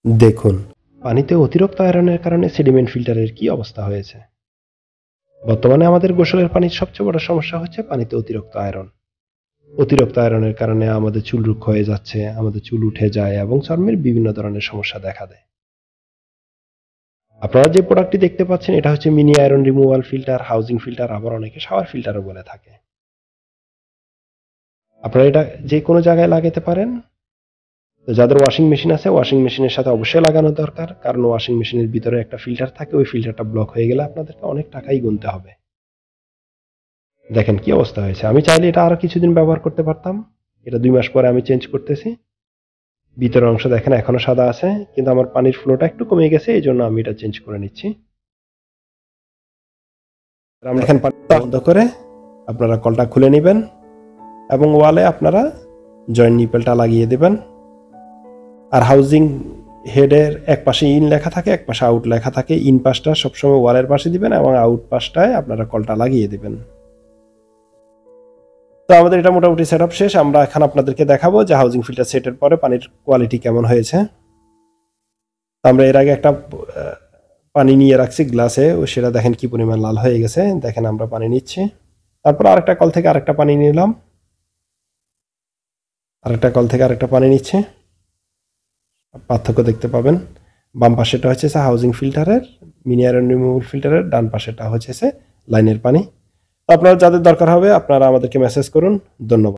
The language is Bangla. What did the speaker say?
দেখুন, পানিতে অতিরিক্ত আয়রনের কারণে সেডিমেন্ট ফিল্টারের কি অবস্থা হয়েছে। বর্তমানে আমাদের গোসলের পানির সবচেয়ে বড় সমস্যা হচ্ছে পানিতে অতিরিক্ত আয়রন। অতিরিক্ত আয়রনের কারণে আমাদের চুল রুক্ষ হয়ে যাচ্ছে, আমাদের চুল উঠে যায় এবং চর্মের বিভিন্ন ধরনের সমস্যা দেখা দেয়। আপনারা যে প্রোডাক্টটি দেখতে পাচ্ছেন এটা হচ্ছে mini iron removal filter, housing filter, আবার অনেকে শাওয়ার ফিল্টারও বলে থাকে। আপনারা এটা যে কোনো জায়গায় লাগাতে পারেন। তো যাদের ওয়াশিং মেশিন আছে ওয়াশিং মেশিনের সাথে অবশ্যই লাগানো দরকার, কারণ ওয়াশিং মেশিনের ভিতরে একটা ফিল্টার থাকে, ওই ফিল্টারটা ব্লক হয়ে গেলে আপনাদেরকে অনেক টাকাই গুনতে হবে। দেখেন কি অবস্থা হয়েছে। আমি চাইলে এটা আরো কিছুদিন ব্যবহার করতে পারতাম। এটা 2 মাস পরে আমি চেঞ্জ করতেছি। ভিতরের অংশ দেখেন এখনো সাদা আছে, কিন্তু আমার পানির ফ্লোটা একটু কমে গেছে, এই জন্য আমি এটা চেঞ্জ করে নিচ্ছি। আমরা এখানে পানিটা বন্ধ করে আপনারা কলটা খুলে নেবেন এবং ওয়ালে আপনারা জয়েন্ট নিপেলটা লাগিয়ে দেবেন। আর হাউজিং হেডের এক পাশে ইন লেখা থাকে, এক পাশে আউট লেখা থাকে। ইন পাশটা সবসময় ওয়ালের পাশে দিবেন এবং আউট পাশটায় আপনারা কলটা লাগিয়ে দিবেন। তো আমাদের এটা মোটামুটি সেটআপ শেষ। আমরা এখন আপনাদেরকে দেখাবো যে হাউজিং ফিল্টার সেটের পরে পানির কোয়ালিটি কেমন হয়েছে। আমরা এর আগে একটা পানি নিয়ে রাখছি গ্লাসে, ও সেটা দেখেন কি পরিমাণ লাল হয়ে গেছে। দেখেন আমরা পানি নিচ্ছি, তারপর আরেকটা কল থেকে আরেকটা পানি নিলাম, আরেকটা কল থেকে আরেকটা পানি নিচ্ছি। পার্থক্য দেখতে পাবেন। বাম পাশেটা হচ্ছে হাউজিং ফিল্টারের মিনি আয়রন রিমুভাল ফিল্টারের, ডান পাশেটা হচ্ছে লাইনের পানি। আপনারা যাদের দরকার হবে আপনারা আমাদেরকে মেসেজ করুন। ধন্যবাদ।